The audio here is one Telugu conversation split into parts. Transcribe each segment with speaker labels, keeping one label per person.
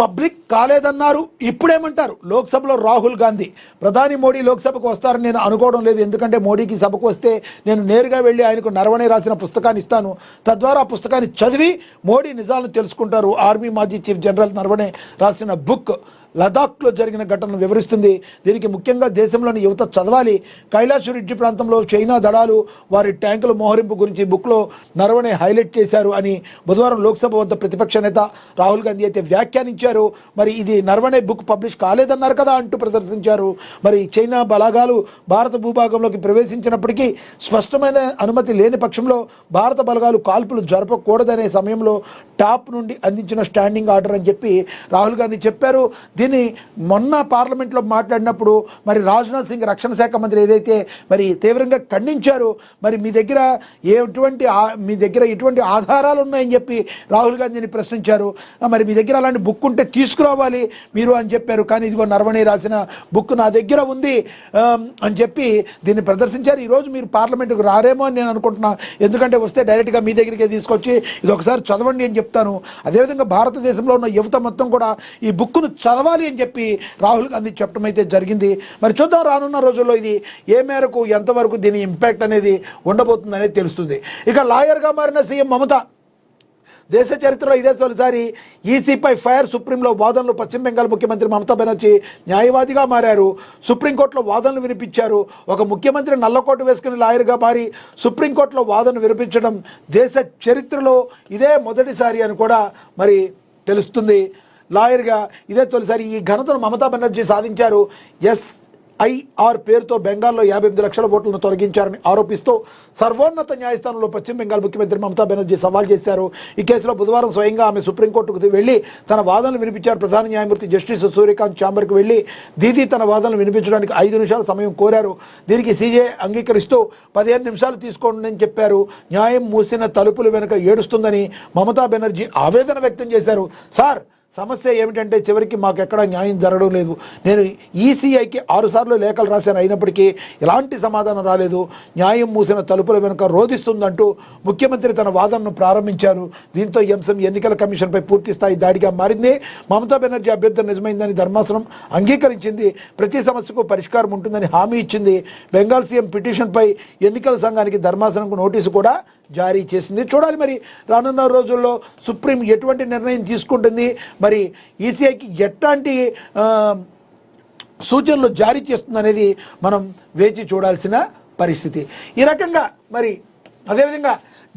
Speaker 1: పబ్లిక్ కాలేదన్నారు. ఇప్పుడేమంటారు? లోక్సభలో రాహుల్ గాంధీ ప్రధాని మోడీ లోక్సభకు వస్తారని నేను అనుకోవడం లేదు. ఎందుకంటే మోడీకి సభకు వస్తే నేను నేరుగా వెళ్ళి ఆయనకు నరవణే రాసిన పుస్తకాన్ని ఇస్తాను. తద్వారా ఆ పుస్తకాన్ని చదివి మోడీ నిజాలను తెలుసుకుంటారు. ఆర్మీ మాజీ చీఫ్ జనరల్ నరవణే రాసిన బుక్ లదాఖ్లో జరిగిన ఘటనను వివరిస్తుంది. దీనికి ముఖ్యంగా దేశంలోని యువత చదవాలి. కైలాష్ రిడ్జి ప్రాంతంలో చైనా దళాలు వారి ట్యాంకుల మోహరింపు గురించి బుక్లో నరవణే హైలైట్ చేశారు అని బుధవారం లోక్సభ వద్ద ప్రతిపక్ష నేత రాహుల్ గాంధీ అయితే వ్యాఖ్యానించారు. మరి ఇది నరవణే బుక్ పబ్లిష్ కాలేదన్నారు కదా అంటూ ప్రదర్శించారు. మరి చైనా బలగాలు భారత భూభాగంలోకి ప్రవేశించినప్పటికీ స్పష్టమైన అనుమతి లేని పక్షంలో భారత బలగాలు కాల్పులు జరపకూడదనే సమయంలో టాప్ నుండి అందించిన స్టాండింగ్ ఆర్డర్ అని చెప్పి రాహుల్ గాంధీ చెప్పారు. దీన్ని మొన్న పార్లమెంట్లో మాట్లాడినప్పుడు మరి రాజ్నాథ్ సింగ్ రక్షణ శాఖ మంత్రి ఏదైతే మరి తీవ్రంగా ఖండించారు. మరి మీ దగ్గర ఎటువంటి ఆధారాలు ఉన్నాయని చెప్పి రాహుల్ గాంధీని ప్రశ్నించారు. మరి మీ దగ్గర అలాంటి బుక్ ఉంటే తీసుకురావాలి మీరు అని చెప్పారు. కానీ ఇదిగో నరవణే రాసిన బుక్ నా దగ్గర ఉంది అని చెప్పి దీన్ని ప్రదర్శించారు. ఈరోజు మీరు పార్లమెంటుకు రారేమో అని నేను అనుకుంటున్నా. ఎందుకంటే వస్తే డైరెక్ట్గా మీ దగ్గరికి తీసుకొచ్చి ఇది ఒకసారి చదవండి అని చెప్తాను. అదేవిధంగా భారతదేశంలో ఉన్న యువత మొత్తం కూడా ఈ బుక్ను చదవాలి అని చెప్పి రాహుల్ గాంధీ చెప్పడం అయితే జరిగింది. మరి చూద్దాం రానున్న రోజుల్లో ఇది ఏ మేరకు ఎంతవరకు దీని ఇంపాక్ట్ అనేది ఉండబోతుంది అనేది తెలుస్తుంది. ఇక లాయర్గా మారిన సీఎం మమత దేశ చరిత్రలో ఇదే తొలిసారి ఈసీపై ఫైర్. సుప్రీంలో వాదనలు. పశ్చిమ బెంగాల్ ముఖ్యమంత్రి మమతా బెనర్జీ న్యాయవాదిగా మారారు. సుప్రీంకోర్టులో వాదనలు వినిపించారు. ఒక ముఖ్యమంత్రి నల్లకోటు వేసుకుని లాయర్గా మారి సుప్రీంకోర్టులో వాదనలు వినిపించడం దేశ చరిత్రలో ఇదే మొదటిసారి అని కూడా మరి తెలుస్తుంది. లాయర్గా ఇదే తొలిసారి ఈ ఘనతను మమతా బెనర్జీ సాధించారు. SIR పేరుతో బెంగాల్లో 58 లక్షల ఓట్లను తొలగించారని ఆరోపిస్తూ సర్వోన్నత న్యాయస్థానంలో పశ్చిమ బెంగాల్ ముఖ్యమంత్రి మమతా బెనర్జీ సవాల్ చేశారు. ఈ కేసులో బుధవారం స్వయంగా ఆమె సుప్రీంకోర్టుకు వెళ్లి తన వాదనలు వినిపించారు. ప్రధాన న్యాయమూర్తి జస్టిస్ సూర్యకాంత్ ఛాంబర్కు వెళ్లి దీదీ తన వాదనలు వినిపించడానికి 5 నిమిషాల సమయం కోరారు. దీనికి CJI అంగీకరిస్తూ 15 నిమిషాలు తీసుకోండి అని చెప్పారు. న్యాయం మూసిన తలుపులు వెనుక ఏడుస్తుందని మమతా బెనర్జీ ఆవేదన వ్యక్తం చేశారు. సార్, సమస్య ఏమిటంటే చివరికి మాకు ఎక్కడ న్యాయం జరగడం లేదు. నేను ECIకి 6 సార్లు లేఖలు రాశాను. అయినప్పటికీ ఎలాంటి సమాధానం రాలేదు. న్యాయం మూసిన తలుపుల వెనుక రోధిస్తుందంటూ ముఖ్యమంత్రి తన వాదనను ప్రారంభించారు. దీంతో ఈ అంశం ఎన్నికల కమిషన్పై పూర్తి స్థాయి దాడిగా మారింది. మమతా బెనర్జీ అభ్యర్థన నిజమైందని ధర్మాసనం అంగీకరించింది. ప్రతి సమస్యకు పరిష్కారం ఉంటుందని హామీ ఇచ్చింది. బెంగాల్ సీఎం పిటిషన్పై ఎన్నికల సంఘానికి ధర్మాసనంకు నోటీసు కూడా జారీ చేసింది. చూడాలి మరి రానున్న రోజుల్లో సుప్రీం ఎటువంటి నిర్ణయం తీసుకుంటుంది, మరి ECIకి ఎట్లాంటి సూచనలు జారీ చేస్తుందనేది మనం వేచి చూడాల్సిన పరిస్థితి. ఈ రకంగా మరి అదేవిధంగా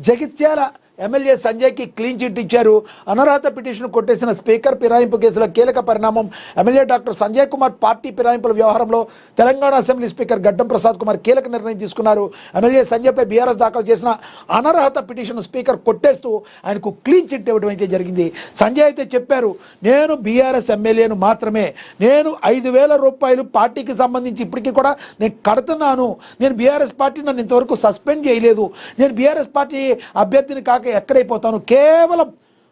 Speaker 1: జగిత్యాల ఎమ్మెల్యే సంజయ్కి క్లీన్ చిట్ ఇచ్చారు. అనర్హత పిటిషన్ కొట్టేసిన స్పీకర్. ఫిరాయింపు కేసులో కీలక పరిణామం. MLA doctor Sanjay Kumar party ఫిరాయింపుల వ్యవహారంలో తెలంగాణ అసెంబ్లీ స్పీకర్ గడ్డం ప్రసాద్ కుమార్ కీలక నిర్ణయం తీసుకున్నారు. ఎమ్మెల్యే సంజయ్పై BRS దాఖలు చేసిన అనర్హత పిటిషన్ స్పీకర్ కొట్టేస్తూ ఆయనకు క్లీన్ చిట్ ఇవ్వడం అయితే జరిగింది. సంజయ్ అయితే చెప్పారు, నేను BRS ఎమ్మెల్యేను మాత్రమే. నేను 5,000 రూపాయలు పార్టీకి సంబంధించి ఇప్పటికీ కూడా నేను కడుతున్నాను. నేను BRS పార్టీ నన్ను ఇంతవరకు సస్పెండ్ చేయలేదు. నేను BRS పార్టీ అభ్యర్థిని కాక ఎక్కడైపోతాను. కేవలం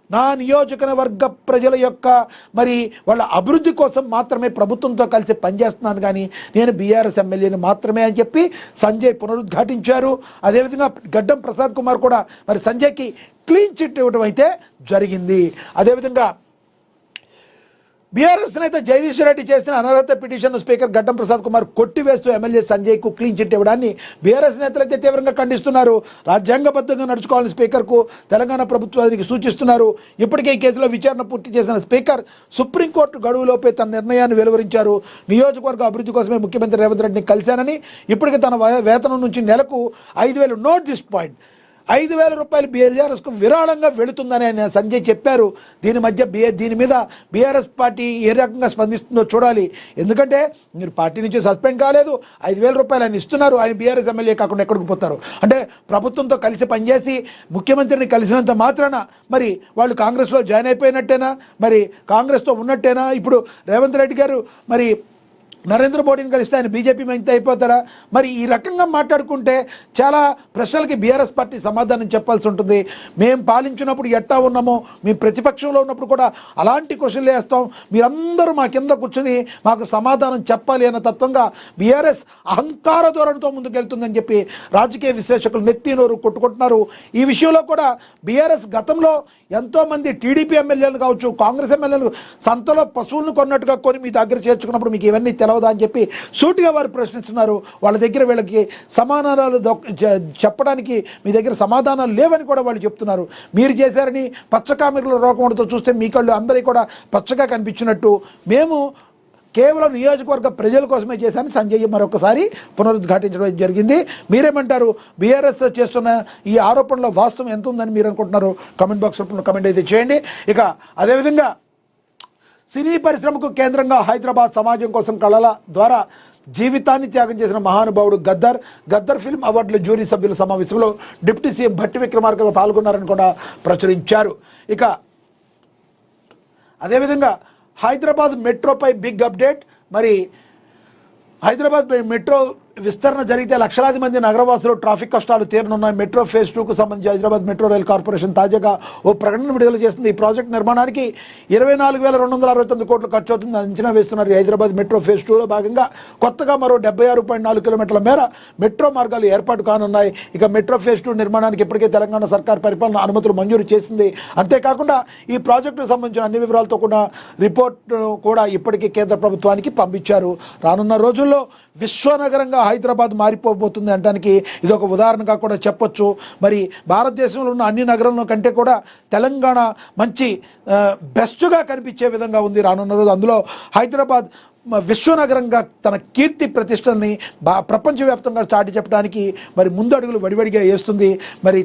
Speaker 1: నా నియోజకవర్గ ప్రజల యొక్క మరి వాళ్ళ అభివృద్ధి కోసం మాత్రమే ప్రభుత్వంతో కలిసి పనిచేస్తున్నాను, కానీ నేను BRS ఎమ్మెల్యేని మాత్రమే అని చెప్పి సంజయ్ పునరుద్ఘాటించారు. అదేవిధంగా గడ్డం ప్రసాద్ కుమార్ కూడా మరి సంజయ్కి క్లీన్ చిట్ ఇవ్వడం అయితే జరిగింది. అదేవిధంగా BRS నేత జగదీష్ రెడ్డి చేసిన అనర్హత పిటిషన్ స్పీకర్ గడ్డం ప్రసాద్ కుమార్ కొట్టివేస్తూ ఎమ్మెల్యే సంజయ్కు క్లీన్ చిట్ ఇవ్వడాన్ని BRS నేతలైతే తీవ్రంగా ఖండిస్తున్నారు. రాజ్యాంగబద్ధంగా నడుచుకోవాలని స్పీకర్కు తెలంగాణ ప్రభుత్వానికి సూచిస్తున్నారు. ఇప్పటికే ఈ కేసులో విచారణ పూర్తి చేసిన స్పీకర్ సుప్రీంకోర్టు గడువులోపే తన నిర్ణయాన్ని వెలువరించారు. నియోజకవర్గ అభివృద్ధి కోసమే ముఖ్యమంత్రి రేవంత్ రెడ్డిని కలిశానని, ఇప్పటికే తన వేతనం నుంచి నెలకు 5,000 నోట్ దిస్ పాయింట్ 5,000 రూపాయలు BRSకు విరాళంగా వెళుతుందని ఆయన సంజయ్ చెప్పారు. దీని మీద BRS పార్టీ ఏ రకంగా స్పందిస్తుందో చూడాలి. ఎందుకంటే మీరు పార్టీ నుంచి సస్పెండ్ కాలేదు, 5,000 రూపాయలు ఆయన ఇస్తున్నారు. ఆయన BRS ఎమ్మెల్యే కాకుండా ఎక్కడికి పోతారు? అంటే ప్రభుత్వంతో కలిసి పనిచేసి ముఖ్యమంత్రిని కలిసినంత మాత్రాన మరి వాళ్ళు కాంగ్రెస్లో జాయిన్ అయిపోయినట్టేనా, మరి కాంగ్రెస్తో ఉన్నట్టేనా? ఇప్పుడు రేవంత్ రెడ్డి గారు మరి నరేంద్ర మోడీని కలిస్తే ఆయన బీజేపీ మంచి అయిపోతాడా? మరి ఈ రకంగా మాట్లాడుకుంటే చాలా ప్రశ్నలకి బీఆర్ఎస్ పార్టీ సమాధానం చెప్పాల్సి ఉంటుంది. మేము పాలించినప్పుడు ఎట్టా ఉన్నామో, మేము ప్రతిపక్షంలో ఉన్నప్పుడు కూడా అలాంటి క్వశ్చన్లు వేస్తాం, మీరందరూ మా కింద కూర్చొని మాకు సమాధానం చెప్పాలి అన్న తత్వంగా బీఆర్ఎస్ అహంకార ధోరణితో ముందుకెళ్తుందని చెప్పి రాజకీయ విశ్లేషకులు నెత్తినోరు కొట్టుకుంటున్నారు. ఈ విషయంలో కూడా బీఆర్ఎస్ గతంలో ఎంతోమంది టీడీపీ ఎమ్మెల్యేలు కావచ్చు, కాంగ్రెస్ ఎమ్మెల్యేలు సంతలో పశువులను కొన్నట్టుగా కొని మీ దగ్గర చేర్చుకున్నప్పుడు మీకు ఇవన్నీ తెలవదా అని చెప్పి సూటిగా వారు ప్రశ్నిస్తున్నారు. వాళ్ళ దగ్గర వీళ్ళకి సమాధానాలు చెప్పడానికి మీ దగ్గర సమాధానాలు లేవని కూడా వాళ్ళు చెప్తున్నారు. మీరు చేశారని పచ్చకామెరల రోకముడితో చూస్తే మీ కళ్ళు అందరికీ కూడా పచ్చగా కనిపించినట్టు మేము కేవలం నియోజకవర్గ ప్రజల కోసమే చేశాను సంజయ్ మరొకసారి పునరుద్ఘాటించడం జరిగింది. మీరేమంటారు? బీఆర్ఎస్ చేస్తున్న ఈ ఆరోపణలో వాస్తవం ఎంత ఉందని మీరు అనుకుంటున్నారు? కామెంట్ బాక్స్లో కామెంట్ అయితే చేయండి. ఇక అదేవిధంగా సినీ పరిశ్రమకు కేంద్రంగా హైదరాబాద్ సమాజం కోసం కళల ద్వారా జీవితాన్ని త్యాగం చేసిన మహానుభావుడు గద్దర్ ఫిల్మ్ అవార్డుల జ్యూరీ సభ్యుల సమావేశంలో డిప్యూటీ సీఎం భట్టి విక్రమార్క పాల్గొన్నారని కూడా ప్రచురించారు. ఇక అదేవిధంగా హైదరాబాద్ మెట్రోపై బిగ్ అప్డేట్. మరి హైదరాబాద్ మెట్రో విస్తరణ జరిగితే లక్షలాది మంది నగరవాసులు ట్రాఫిక్ కష్టాలు తీరనున్నాయి. మెట్రో ఫేజ్ 2కు సంబంధించి హైదరాబాద్ మెట్రో రైల్ కార్పొరేషన్ తాజాగా ఓ ప్రకటన విడుదల చేసింది. ఈ ప్రాజెక్టు నిర్మాణానికి 24,269 కోట్లు ఖర్చు అవుతుంది అంచనా వేస్తున్నారు. హైదరాబాద్ మెట్రో ఫేజ్ 2లో భాగంగా కొత్తగా మరో 76.4 కిలోమీటర్ల మేర మెట్రో మార్గాలు ఏర్పాటు కానున్నాయి. ఇక మెట్రో ఫేజ్ 2 నిర్మాణానికి ఇప్పటికే తెలంగాణ సర్కార్ పరిపాలన అనుమతులు మంజూరు చేసింది. అంతేకాకుండా ఈ ప్రాజెక్టుకు సంబంధించిన అన్ని వివరాలతో కూడా రిపోర్ట్ కూడా ఇప్పటికే కేంద్ర ప్రభుత్వానికి పంపించారు. రానున్న రోజుల్లో విశ్వనగరంగా హైదరాబాద్ మారిపోబోతుంది అనడానికి ఇది ఒక ఉదాహరణగా కూడా చెప్పొచ్చు. మరి భారతదేశంలో ఉన్న అన్ని నగరంలో కంటే కూడా తెలంగాణ మంచి బెస్ట్గా కనిపించే విధంగా ఉంది రానున్న రోజు. అందులో హైదరాబాద్ విశ్వనగరంగా తన కీర్తి ప్రతిష్టల్ని ప్రపంచవ్యాప్తంగా చాటి చెప్పడానికి మరి ముందడుగులు వడివడిగా వేస్తుంది. మరి